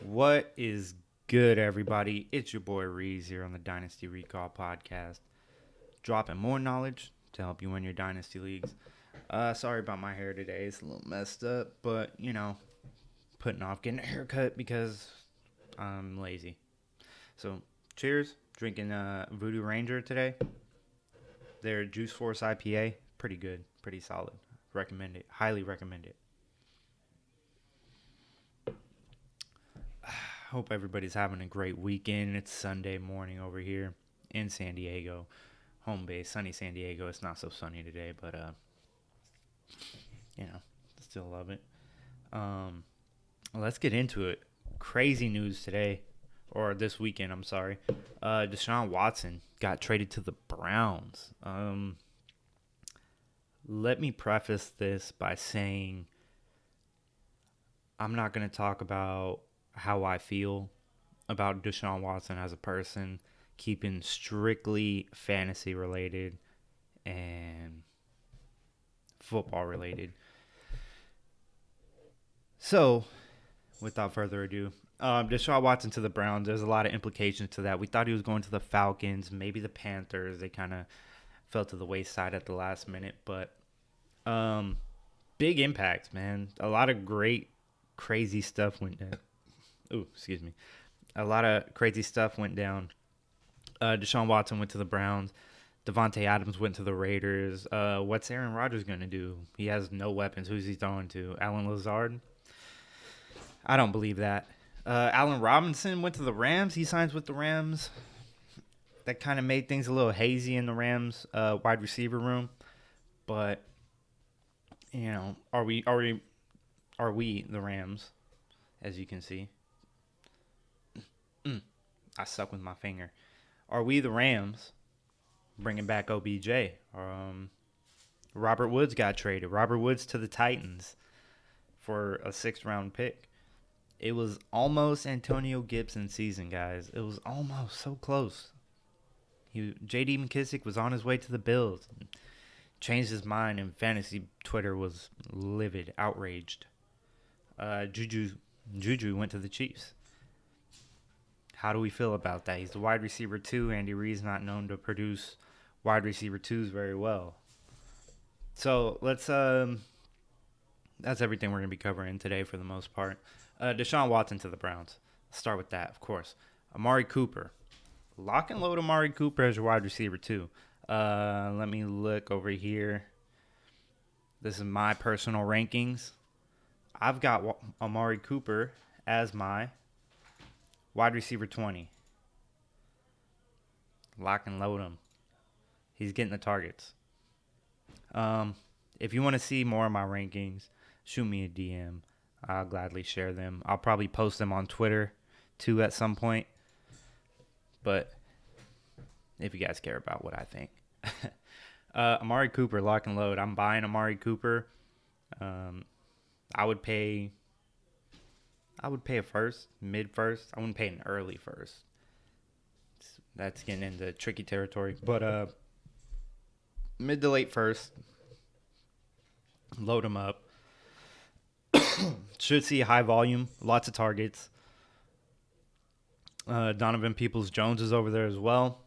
What is good, everybody? It's your boy Reese here on the Dynasty Recall podcast, dropping more knowledge to help you win your Dynasty leagues. Sorry about my hair today; it's a little messed up, but putting off getting a haircut because I'm lazy. So, cheers! Drinking Voodoo Ranger today. Their Juice Force IPA, pretty good, pretty solid. Recommend it. Highly recommend it. Hope everybody's having a great weekend. It's Sunday morning over here in San Diego, home base, sunny San Diego. It's not so sunny today, but still love it. Let's get into it. Crazy news today, or this weekend. I'm sorry. Deshaun Watson got traded to the Browns. Let me preface this by saying I'm not going to talk about how I feel about Deshaun Watson as a person, keeping strictly fantasy related and football related. So, without further ado, Deshaun Watson to the Browns, there's a lot of implications to that. We thought he was going to the Falcons, maybe the Panthers. They kind of fell to the wayside at the last minute, but big impact, man. A lot of great, crazy stuff went down. A lot of crazy stuff went down. Deshaun Watson went to the Browns. Devontae Adams went to the Raiders. What's Aaron Rodgers going to do? He has no weapons. Who's he throwing to? Allen Lazard? I don't believe that. Allen Robinson went to the Rams. He signs with the Rams. That kind of made things a little hazy in the Rams wide receiver room. But, are we the Rams, as you can see? I suck with my finger. Are we the Rams bringing back OBJ? Robert Woods got traded. Robert Woods to the Titans for a 6th-round pick. It was almost Antonio Gibson season, guys. It was almost so close. J.D. McKissick was on his way to the Bills. Changed his mind, and fantasy Twitter was livid, outraged. Juju went to the Chiefs. How do we feel about that? He's the wide receiver 2. Andy Reid's not known to produce wide receiver 2s very well. So let's that's everything we're going to be covering today for the most part. Deshaun Watson to the Browns. Let's start with that, of course. Amari Cooper. Lock and load Amari Cooper as your wide receiver 2. Let me look over here. This is my personal rankings. I've got Amari Cooper as my wide receiver 20. Lock and load him. He's getting the targets. If you want to see more of my rankings, shoot me a DM. I'll gladly share them. I'll probably post them on Twitter too at some point. But if you guys care about what I think. Amari Cooper, lock and load. I'm buying Amari Cooper. I would pay a first, mid-first. I wouldn't pay an early first. That's getting into tricky territory. But mid to late first, load them up. Should see high volume, lots of targets. Donovan Peoples-Jones is over there as well.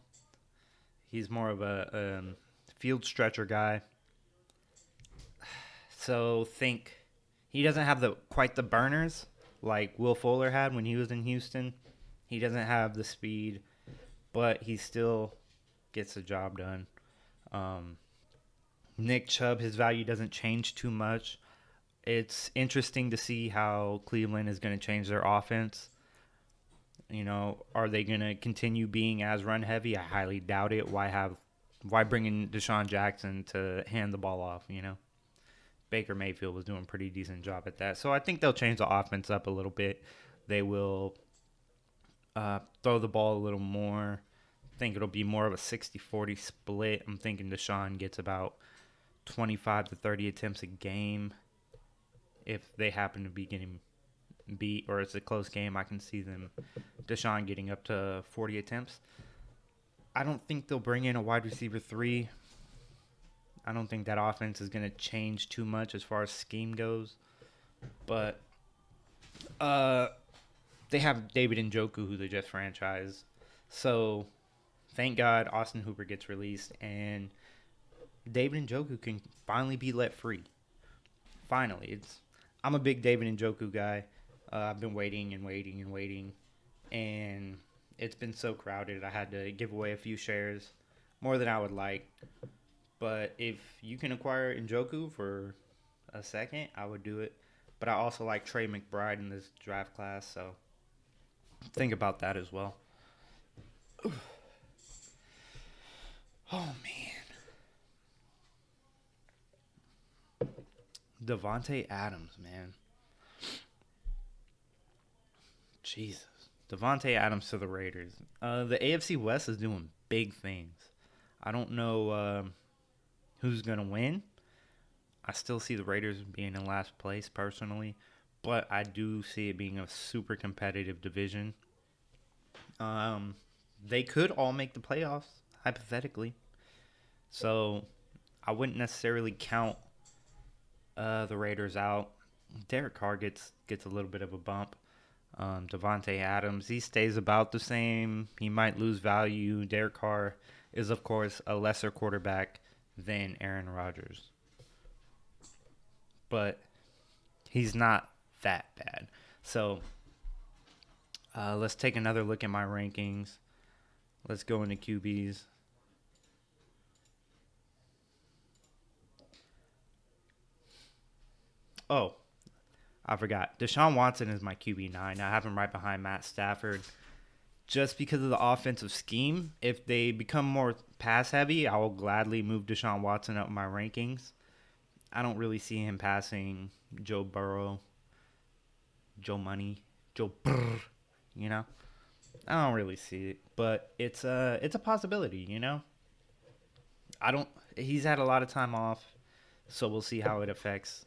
He's more of a field stretcher guy. So think he doesn't have quite the burners like Will Fuller had when he was in Houston. He doesn't have the speed, but he still gets the job done. Nick Chubb, his value doesn't change too much. It's interesting to see how Cleveland is going to change their offense. Are they going to continue being as run heavy? I highly doubt it. Why bring in Deshaun Jackson to hand the ball off, Baker Mayfield was doing a pretty decent job at that. So I think they'll change the offense up a little bit. They will throw the ball a little more. I think it'll be more of a 60-40 split. I'm thinking Deshaun gets about 25 to 30 attempts a game. If they happen to be getting beat or it's a close game, I can see Deshaun getting up to 40 attempts. I don't think they'll bring in a wide receiver 3. I don't think that offense is going to change too much as far as scheme goes. But they have David Njoku, who they just franchised. So thank God Austin Hooper gets released and David Njoku can finally be let free. Finally, I'm a big David Njoku guy. I've been waiting and waiting and waiting, and it's been so crowded. I had to give away a few shares, more than I would like. But if you can acquire Njoku for a second, I would do it. But I also like Trey McBride in this draft class, so think about that as well. Oh man, Devontae Adams, man, Jesus, Devontae Adams to the Raiders. The AFC West is doing big things. I don't know who's gonna win. I still see the Raiders being in last place personally, but I do see it being a super competitive division. Um, they could all make the playoffs hypothetically, so I wouldn't necessarily count the Raiders out. Derek Carr gets a little bit of a bump. Devontae Adams, he stays about the same. He might lose value. Derek Carr is, of course, a lesser quarterback than Aaron Rodgers, but he's not that bad. So let's take another look at my rankings. Let's go into QBs. Oh, I forgot. Deshaun Watson is my QB9. I have him right behind Matt Stafford. Just because of the offensive scheme, if they become more pass heavy, I will gladly move Deshaun Watson up my rankings. I don't really see him passing Joe Burrow, Joe Money, Joe Brr, you know? I don't really see it, but it's a possibility, you know? I don't He's had a lot of time off, so we'll see how it affects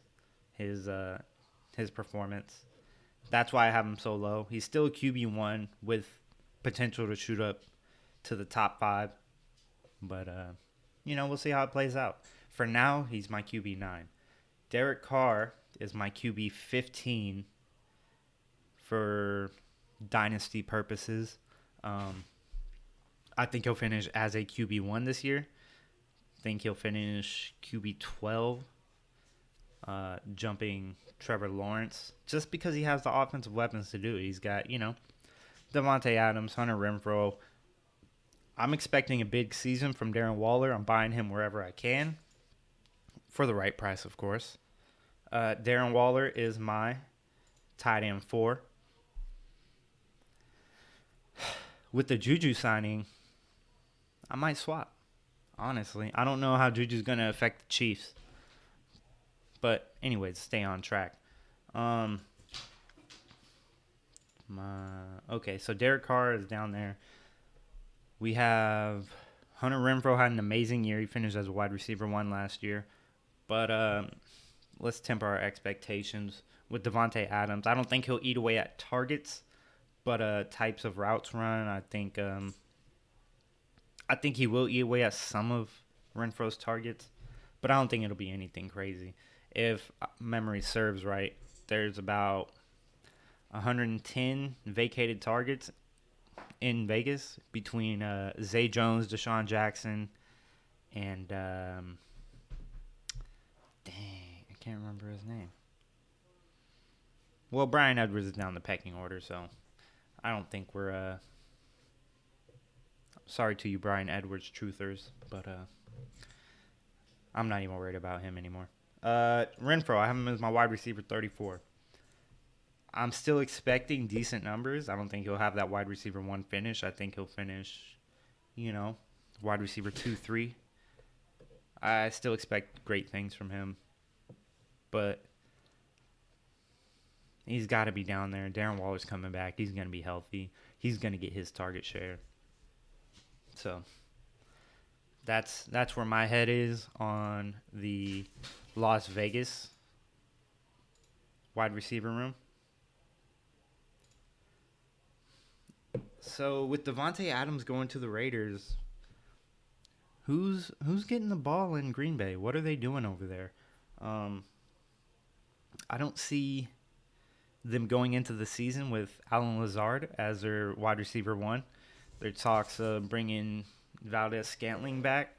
his his performance. That's why I have him so low. He's still a QB1 with potential to shoot up to the top 5, but we'll see how it plays out. For now, he's my QB9. Derek Carr is my QB15 for Dynasty purposes. I think he'll finish as a QB1 this year. I think he'll finish QB12, jumping Trevor Lawrence, just because he has the offensive weapons to do it. He's got, Devontae Adams, Hunter Renfrow. I'm expecting a big season from Darren Waller. I'm buying him wherever I can, for the right price, of course. Darren Waller is my tight end 4. With the Juju signing, I might swap. Honestly, I don't know how Juju's going to affect the Chiefs. But anyways, stay on track. Okay, so Derek Carr is down there. We have Hunter Renfrow had an amazing year. He finished as a wide receiver 1 last year. But let's temper our expectations with Devontae Adams. I don't think he'll eat away at targets, but types of routes run, I think he will eat away at some of Renfro's targets, but I don't think it'll be anything crazy. If memory serves right, there's about 110 vacated targets in Vegas between Zay Jones, Deshaun Jackson, and dang, I can't remember his name. Well, Brian Edwards is down the pecking order, so I don't think we're sorry to you, Brian Edwards truthers, but I'm not even worried about him anymore. Renfrow, I have him as my wide receiver 34. I'm still expecting decent numbers. I don't think he'll have that wide receiver 1 finish. I think he'll finish, wide receiver 2, 3. I still expect great things from him, but he's got to be down there. Darren Waller's coming back. He's going to be healthy. He's going to get his target share. So that's where my head is on the Las Vegas wide receiver room. So with Devontae Adams going to the Raiders, who's getting the ball in Green Bay? What are they doing over there? I don't see them going into the season with Alan Lazard as their wide receiver one. Their talks of bringing Valdez Scantling back.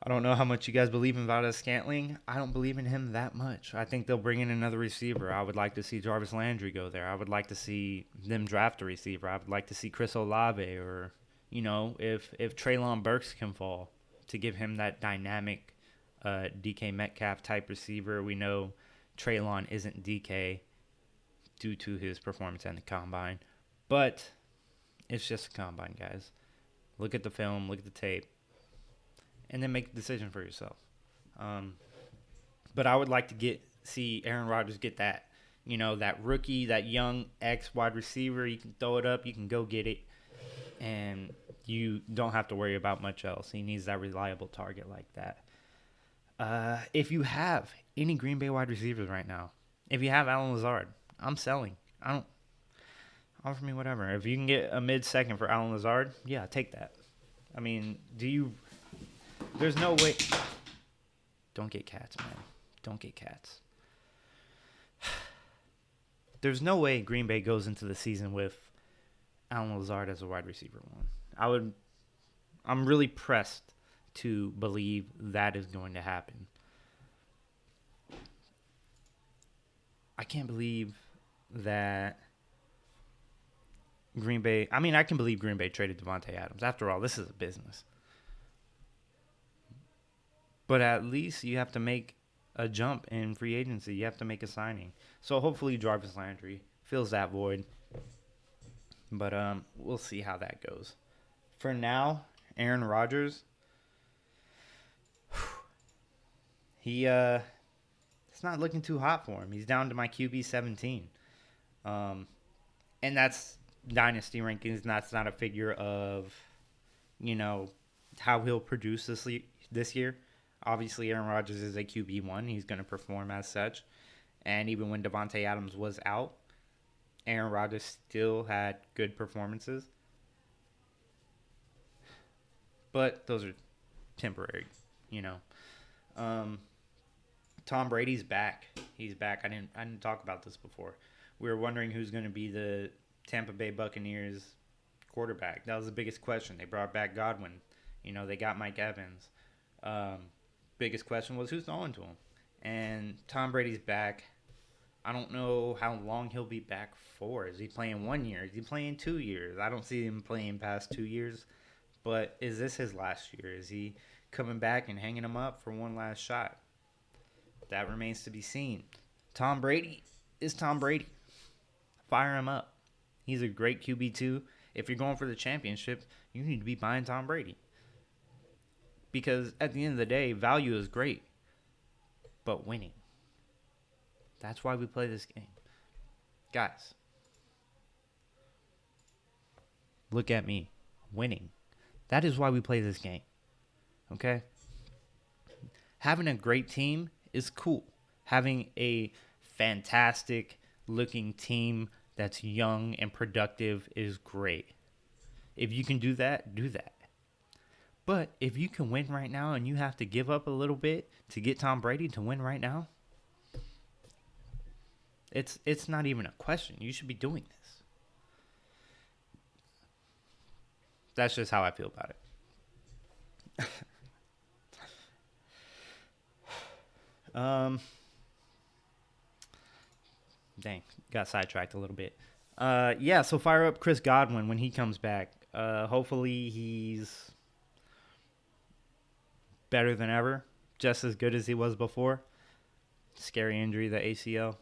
I don't know how much you guys believe in Valdez Scantling. I don't believe in him that much. I think they'll bring in another receiver. I would like to see Jarvis Landry go there. I would like to see them draft a receiver. I would like to see Chris Olave or, if Treylon Burks can fall, to give him that dynamic DK Metcalf type receiver. We know Treylon isn't DK due to his performance at the combine. But it's just a combine, guys. Look at the film, look at the tape, and then make a decision for yourself. But I would like to see Aaron Rodgers get that, that rookie, that young X wide receiver. You can throw it up, you can go get it, and you don't have to worry about much else. He needs that reliable target like that. If you have any Green Bay wide receivers right now, if you have Alan Lazard, I'm selling. Offer me whatever. If you can get a mid-second for Alan Lazard, yeah, take that. I mean, there's no way. Don't get cats, man. Don't get cats. There's no way Green Bay goes into the season with Alan Lazard as a wide receiver one. I'm really pressed to believe that is going to happen. I can't believe that Green Bay. I mean, I can believe Green Bay traded Devontae Adams. After all, this is a business. But at least you have to make a jump in free agency. You have to make a signing. So hopefully Jarvis Landry fills that void. But we'll see how that goes. For now, Aaron Rodgers, it's not looking too hot for him. He's down to my QB 17. And that's Dynasty rankings. That's not a figure of, how he'll produce this year. Obviously, Aaron Rodgers is a QB1. He's going to perform as such. And even when Devontae Adams was out, Aaron Rodgers still had good performances. But those are temporary, Tom Brady's back. He's back. I didn't talk about this before. We were wondering who's going to be the Tampa Bay Buccaneers quarterback. That was the biggest question. They brought back Godwin. They got Mike Evans. Biggest question was who's throwing to him. And Tom Brady's back. I don't know how long he'll be back for. Is he playing 1 year? Is he playing 2 years? I don't see him playing past 2 years. But is this his last year? Is he coming back and hanging him up for one last shot? That remains to be seen. Tom Brady is Tom Brady. Fire him up. He's a great QB2. If you're going for the championship, you need to be buying Tom Brady. Because at the end of the day, value is great. But winning. That's why we play this game. Guys. Look at me. Winning. That is why we play this game. Okay? Having a great team is cool. Having a fantastic looking team that's young and productive is great. If you can do that, do that. But if you can win right now and you have to give up a little bit to get Tom Brady to win right now, it's not even a question. You should be doing this. That's just how I feel about it. Dang, got sidetracked a little bit. So fire up Chris Godwin when he comes back. Hopefully he's better than ever, just as good as he was before. Scary injury, the ACL.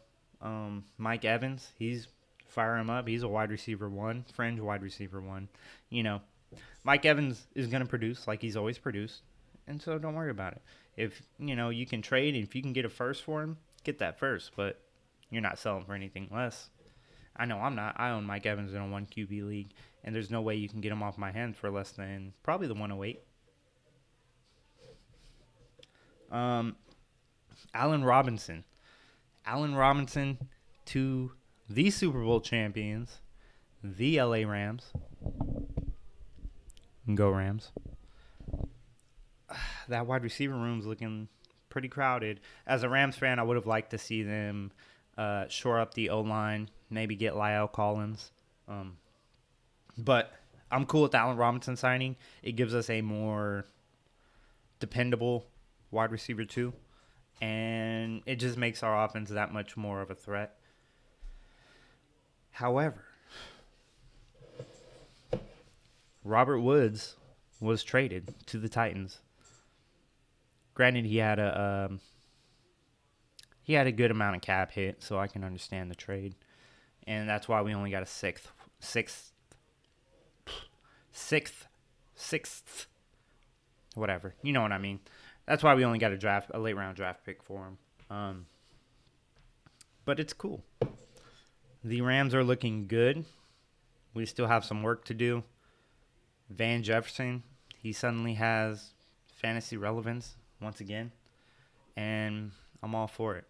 Mike Evans, fire him up. He's a wide receiver one, fringe wide receiver one. Mike Evans is going to produce like he's always produced, and so don't worry about it. If, you can trade, if you can get a first for him, get that first, but you're not selling for anything less. I know I'm not. I own Mike Evans in a 1 QB league, and there's no way you can get him off my hands for less than probably the 108. Allen Robinson. Allen Robinson to the Super Bowl champions, the LA Rams. Go Rams. That wide receiver room's looking pretty crowded. As a Rams fan, I would have liked to see them shore up the O-line, maybe get Lyle Collins. But I'm cool with Allen Robinson signing. It gives us a more dependable wide receiver too, and it just makes our offense that much more of a threat. However, Robert Woods was traded to the Titans. Granted, he had a good amount of cap hit, so I can understand the trade, and that's why we only got a sixth, whatever. You know what I mean. That's why we only got a late round draft pick for him. But it's cool. The Rams are looking good. We still have some work to do. Van Jefferson, he suddenly has fantasy relevance once again, and I'm all for it.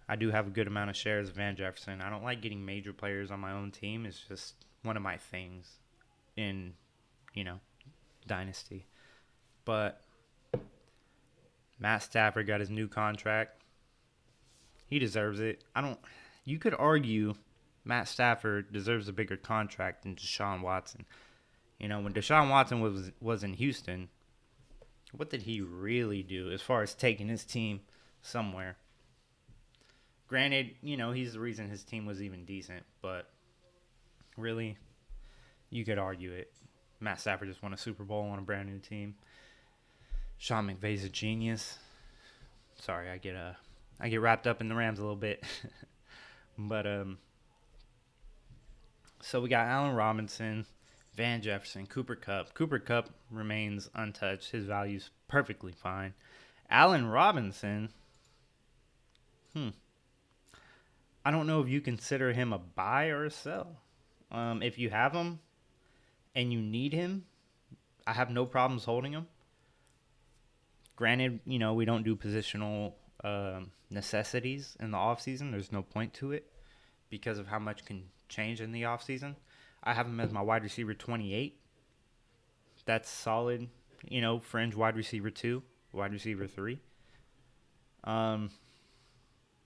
I do have a good amount of shares of Van Jefferson. I don't like getting major players on my own team. It's just one of my things in, Dynasty. But Matt Stafford got his new contract. He deserves it. You could argue Matt Stafford deserves a bigger contract than Deshaun Watson. When Deshaun Watson was in Houston, what did he really do as far as taking his team somewhere? Granted, he's the reason his team was even decent, but really, you could argue it. Matt Stafford just won a Super Bowl on a brand new team. Sean McVay's a genius. Sorry, I get wrapped up in the Rams a little bit. But so we got Allen Robinson, Van Jefferson, Cooper Kupp. Cooper Kupp remains untouched. His value's perfectly fine. Allen Robinson, I don't know if you consider him a buy or a sell. If you have him and you need him, I have no problems holding him. Granted, we don't do positional necessities in the offseason. There's no point to it because of how much can change in the offseason. I have him as my wide receiver 28. That's solid, fringe wide receiver 2, wide receiver 3.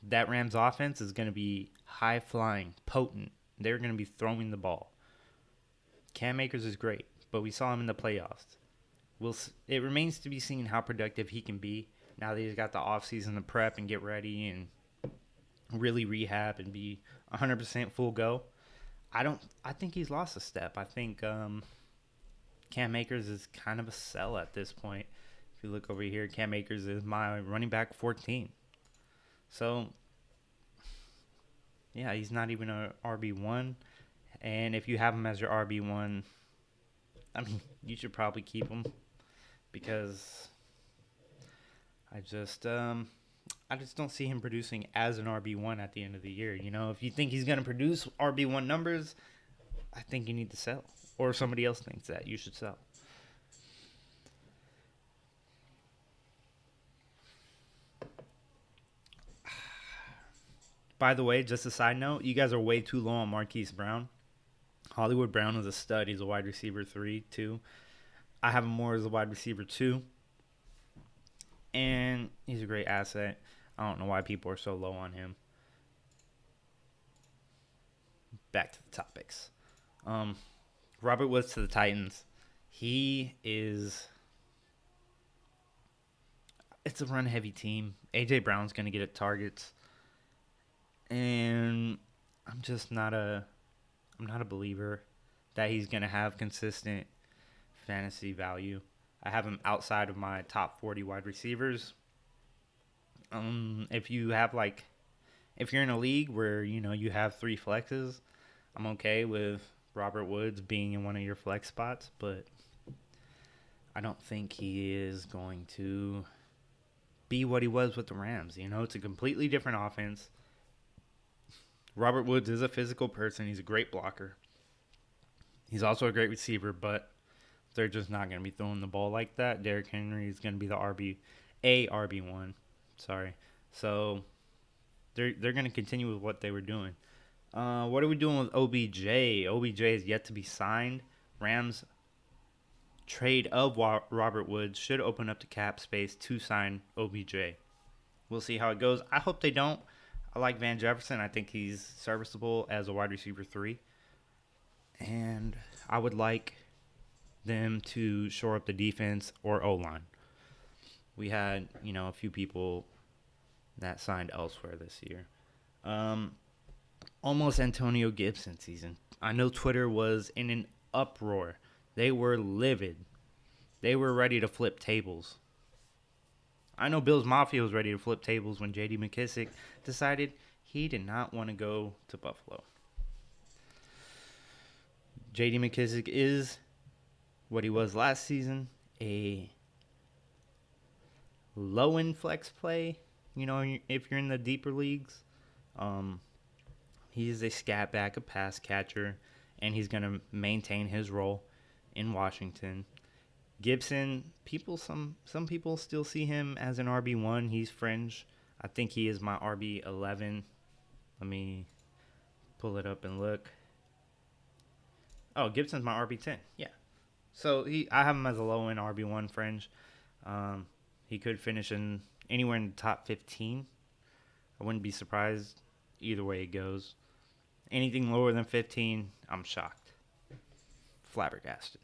That Rams offense is going to be high-flying, potent. They're going to be throwing the ball. Cam Akers is great, but we saw him in the playoffs. It remains to be seen how productive he can be now that he's got the offseason to prep and get ready and really rehab and be 100% full go. I think he's lost a step. I think Cam Akers is kind of a sell at this point. If you look over here, Cam Akers is my running back 14. So, yeah, he's not even an RB1. And if you have him as your RB1, you should probably keep him because I just don't see him producing as an RB1 at the end of the year. If you think he's going to produce RB1 numbers, I think you need to sell. Or if somebody else thinks that, you should sell. By the way, just a side note, you guys are way too low on Marquise Brown. Hollywood Brown is a stud. He's a wide receiver 3, 2. I have him more as a wide receiver 2. And he's a great asset. I don't know why people are so low on him. Back to the topics. Robert Woods to the Titans. It's a run-heavy team. A.J. Brown's going to get at targets. And I'm not a believer that he's going to have consistent fantasy value. I have him outside of my top 40 wide receivers. If you're in a league where, you have 3 flexes, I'm okay with Robert Woods being in one of your flex spots, but I don't think he is going to be what he was with the Rams. It's a completely different offense. Robert Woods is a physical person. He's a great blocker. He's also a great receiver, but they're just not going to be throwing the ball like that. Derrick Henry is going to be the RB1. Sorry. So they're going to continue with what they were doing. What are we doing with OBJ? OBJ is yet to be signed. Rams trade of Robert Woods should open up the cap space to sign OBJ. We'll see how it goes. I hope they don't. I like Van Jefferson. I think he's serviceable as a wide receiver 3. And I would like them to shore up the defense or O-line. We had, a few people that signed elsewhere this year. Almost Antonio Gibson season. I know Twitter was in an uproar. They were livid. They were ready to flip tables. I know Bills Mafia was ready to flip tables when J.D. McKissick decided he did not want to go to Buffalo. J.D. McKissick is what he was last season, a low-end flex play, if you're in the deeper leagues. He's a scat back, a pass catcher, and he's going to maintain his role in Washington. Gibson, some people still see him as an RB1. He's fringe. I think he is my RB11. Let me pull it up and look. Oh, Gibson's my RB10. Yeah. So I have him as a low-end RB1 fringe. He could finish in anywhere in the top 15. I wouldn't be surprised either way it goes. Anything lower than 15, I'm shocked. Flabbergasted.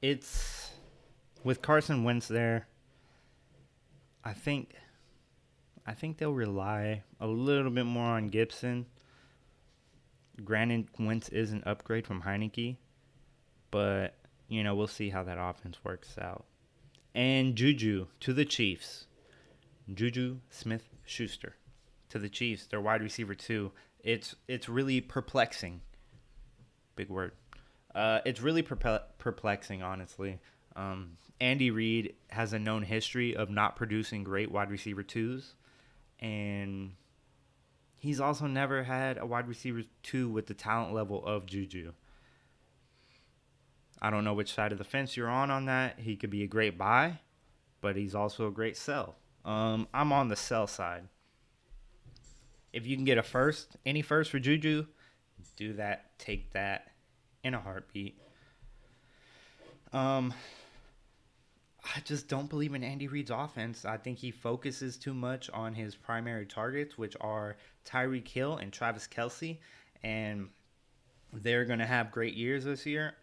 It's with Carson Wentz there. I think they'll rely a little bit more on Gibson. Granted, Wentz is an upgrade from Heineke, but we'll see how that offense works out. And Juju to the Chiefs. Juju Smith-Schuster to the Chiefs. Their wide receiver 2. It's really perplexing. Big word. It's really perplexing, honestly. Andy Reid has a known history of not producing great wide receiver 2s. And he's also never had a wide receiver 2 with the talent level of Juju. I don't know which side of the fence you're on that. He could be a great buy, but he's also a great sell. I'm on the sell side. If you can get any first for Juju, do that. Take that in a heartbeat. I just don't believe in Andy Reid's offense. I think he focuses too much on his primary targets, which are Tyreek Hill and Travis Kelce, and they're going to have great years this year.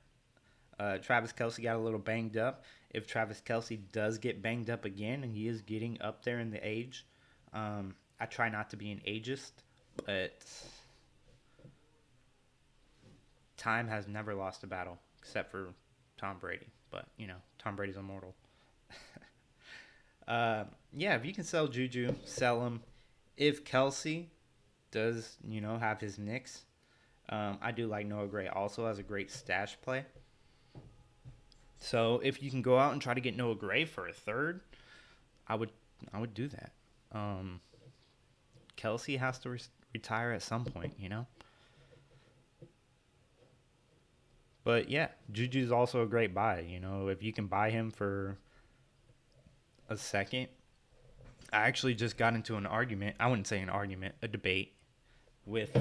Travis Kelce got a little banged up. If Travis Kelce does get banged up again, and he is getting up there in the age, I try not to be an ageist, but time has never lost a battle except for Tom Brady. But, Tom Brady's immortal. If you can sell Juju, sell him. If Kelce does, have his nicks, I do like Noah Gray also as a great stash play. So if you can go out and try to get Noah Gray for a third, I would do that. Kelce has to retire at some point, But yeah, Juju's also a great buy. If you can buy him for a second. I actually just got into an argument. I wouldn't say an argument, a debate with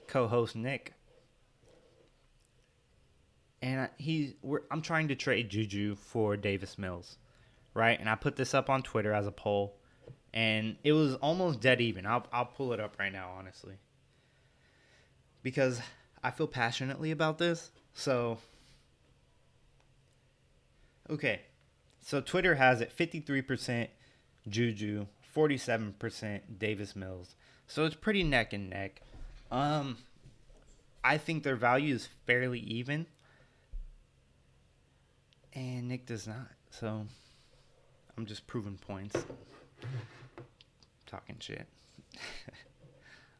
co-host Nick. And I'm trying to trade Juju for Davis Mills, right? And I put this up on Twitter as a poll, and it was almost dead even. I'll pull it up right now, honestly, because I feel passionately about this. So, okay. So Twitter has it 53% Juju, 47% Davis Mills. So it's pretty neck and neck. I think their value is fairly even. And Nick does not. So I'm just proving points. Talking shit.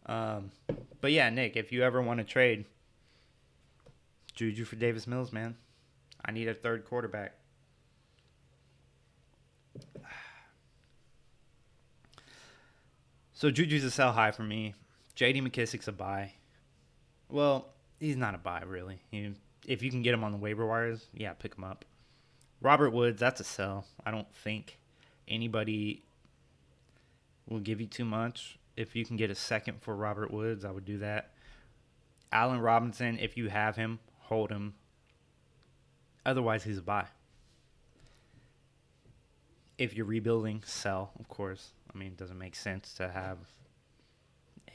But yeah, Nick, if you ever want to trade Juju for Davis Mills, man, I need a third quarterback. So Juju's a sell high for me. J.D. McKissick's a buy. Well, he's not a buy, really. If you can get him on the waiver wires, yeah, pick him up. Robert Woods, that's a sell. I don't think anybody will give you too much. If you can get a second for Robert Woods, I would do that. Allen Robinson, if you have him, hold him. Otherwise, he's a buy. If you're rebuilding, sell, of course. I mean, it doesn't make sense to have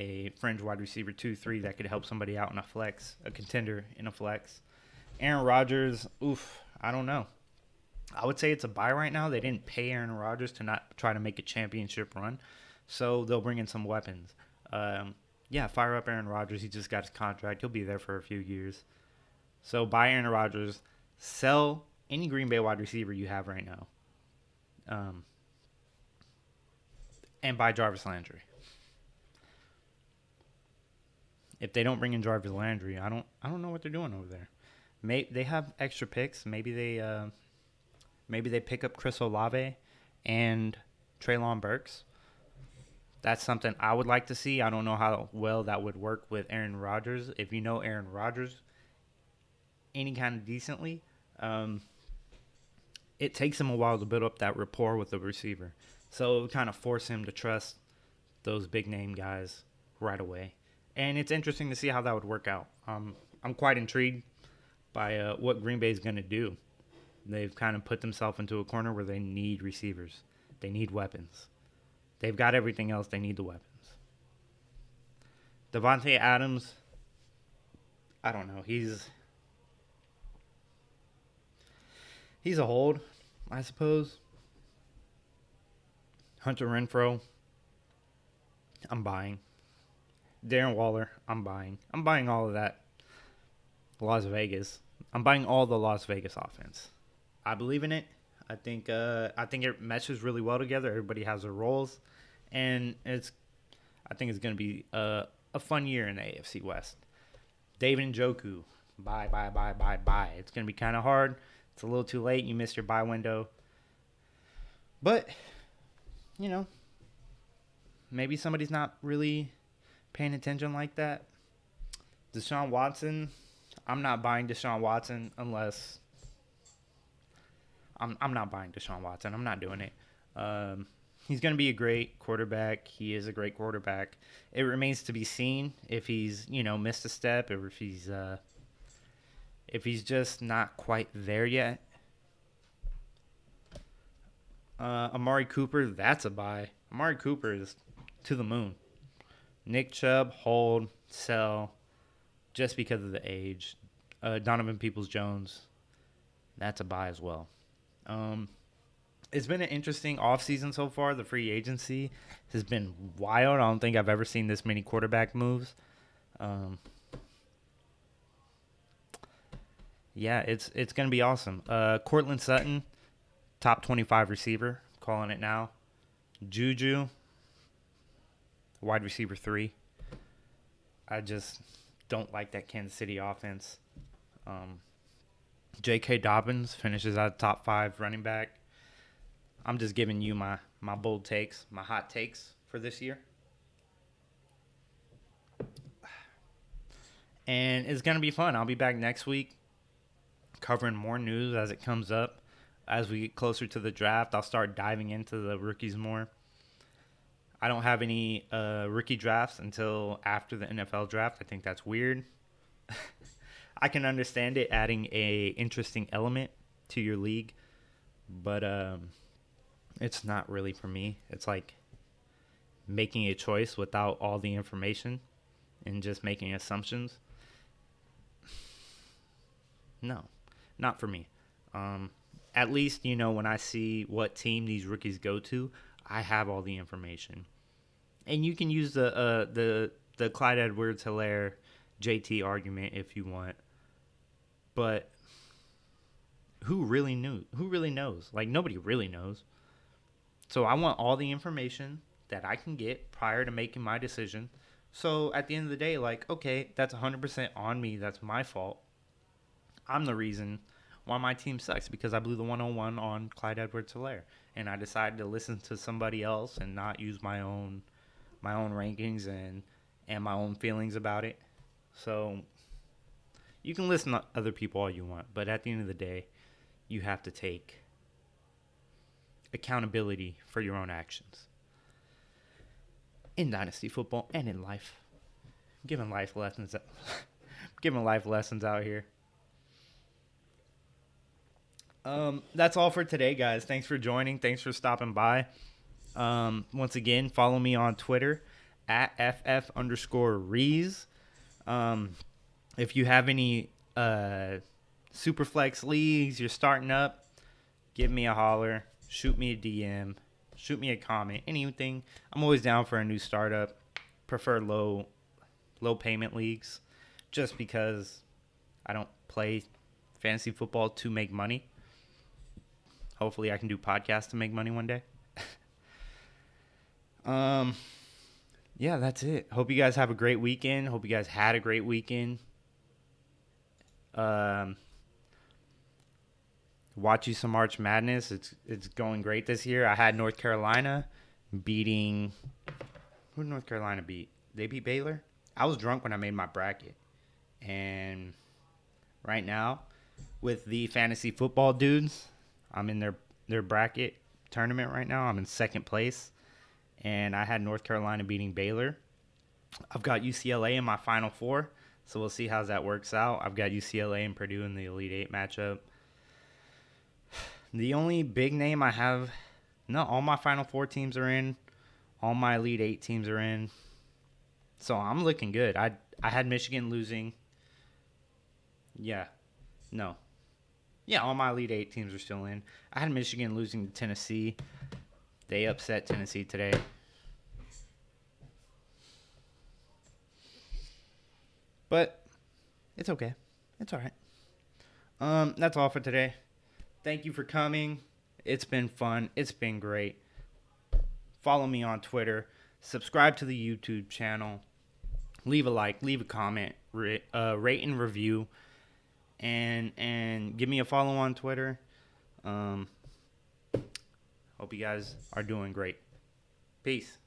a fringe wide receiver 2-3 that could help somebody out in a flex, a contender in a flex. Aaron Rodgers, I don't know. I would say it's a buy right now. They didn't pay Aaron Rodgers to not try to make a championship run, so they'll bring in some weapons. Fire up Aaron Rodgers. He just got his contract. He'll be there for a few years. So buy Aaron Rodgers. Sell any Green Bay wide receiver you have right now. And buy Jarvis Landry. If they don't bring in Jarvis Landry, I don't know what they're doing over there. They have extra picks. Maybe they pick up Chris Olave and Treylon Burks. That's something I would like to see. I don't know how well that would work with Aaron Rodgers. If you know Aaron Rodgers any kind of decently, it takes him a while to build up that rapport with the receiver. So it would kind of force him to trust those big name guys right away. And it's interesting to see how that would work out. I'm quite intrigued by what Green Bay is going to do. They've kind of put themselves into a corner where they need receivers. They need weapons. They've got everything else. They need the weapons. Devontae Adams, I don't know. He's a hold, I suppose. Hunter Renfrow, I'm buying. Darren Waller, I'm buying. I'm buying all of that. Las Vegas. I'm buying all the Las Vegas offense. I believe in it. I think it meshes really well together. Everybody has their roles, and I think it's going to be a fun year in the AFC West. David Njoku, buy. It's going to be kind of hard. It's a little too late. You missed your buy window. But, maybe somebody's not really paying attention like that. Deshaun Watson, I'm not buying Deshaun Watson unless I'm not buying Deshaun Watson. I'm not doing it. He's going to be a great quarterback. He is a great quarterback. It remains to be seen if he's, missed a step or if he's just not quite there yet. Amari Cooper, that's a buy. Amari Cooper is to the moon. Nick Chubb, hold, sell, just because of the age. Donovan Peoples-Jones, that's a buy as well. It's been an interesting offseason so far. The free agency has been wild. I don't think I've ever seen this many quarterback moves. It's going to be awesome. Cortland Sutton, top 25 receiver, calling it now. Juju, wide receiver 3. I just don't like that Kansas City offense. J.K. Dobbins finishes at top 5 running back. I'm just giving you my bold takes, my hot takes for this year. And it's going to be fun. I'll be back next week covering more news as it comes up. As we get closer to the draft, I'll start diving into the rookies more. I don't have any rookie drafts until after the NFL draft. I think that's weird. I can understand it adding a interesting element to your league, but it's not really for me. It's like making a choice without all the information and just making assumptions. No, not for me. At least, when I see what team these rookies go to, I have all the information. And you can use the Clyde Edwards-Helaire JT argument if you want. But who really knew? Who really knows? Like, nobody really knows. So I want all the information that I can get prior to making my decision. So at the end of the day, like, okay, that's 100% on me. That's my fault. I'm the reason why my team sucks, because I blew the 101 on Clyde Edwards-Helaire. And I decided to listen to somebody else and not use my own rankings and my own feelings about it. So you can listen to other people all you want, but at the end of the day, you have to take accountability for your own actions. In Dynasty football and in life. Giving life lessons out here. That's all for today, guys. Thanks for joining. Thanks for stopping by. Once again, follow me on Twitter at ff_rees. If you have any Superflex leagues you're starting up, give me a holler. Shoot me a DM. Shoot me a comment. Anything. I'm always down for a new startup. Prefer low payment leagues, just because I don't play fantasy football to make money. Hopefully, I can do podcasts to make money one day. Yeah, that's it. Hope you guys have a great weekend. Hope you guys had a great weekend. Watch you some March Madness. It's going great this year. I had North Carolina beating. Who did North Carolina beat? They beat Baylor. I was drunk when I made my bracket, and right now, with the fantasy football dudes, I'm in their bracket tournament right now. I'm in second place, and I had North Carolina beating Baylor. I've got UCLA in my Final Four, so we'll see how that works out. I've got UCLA and Purdue in the Elite Eight matchup. The only big name I have, no, all my Final Four teams are in. All my Elite Eight teams are in. So I'm looking good. I had Michigan losing. Yeah. No. Yeah, all my Elite Eight teams are still in. I had Michigan losing to Tennessee. They upset Tennessee today. But it's okay. It's all right. That's all for today. Thank you for coming. It's been fun. It's been great. Follow me on Twitter. Subscribe to the YouTube channel. Leave a like. Leave a comment. Rate and review. And give me a follow on Twitter. Hope you guys are doing great. Peace.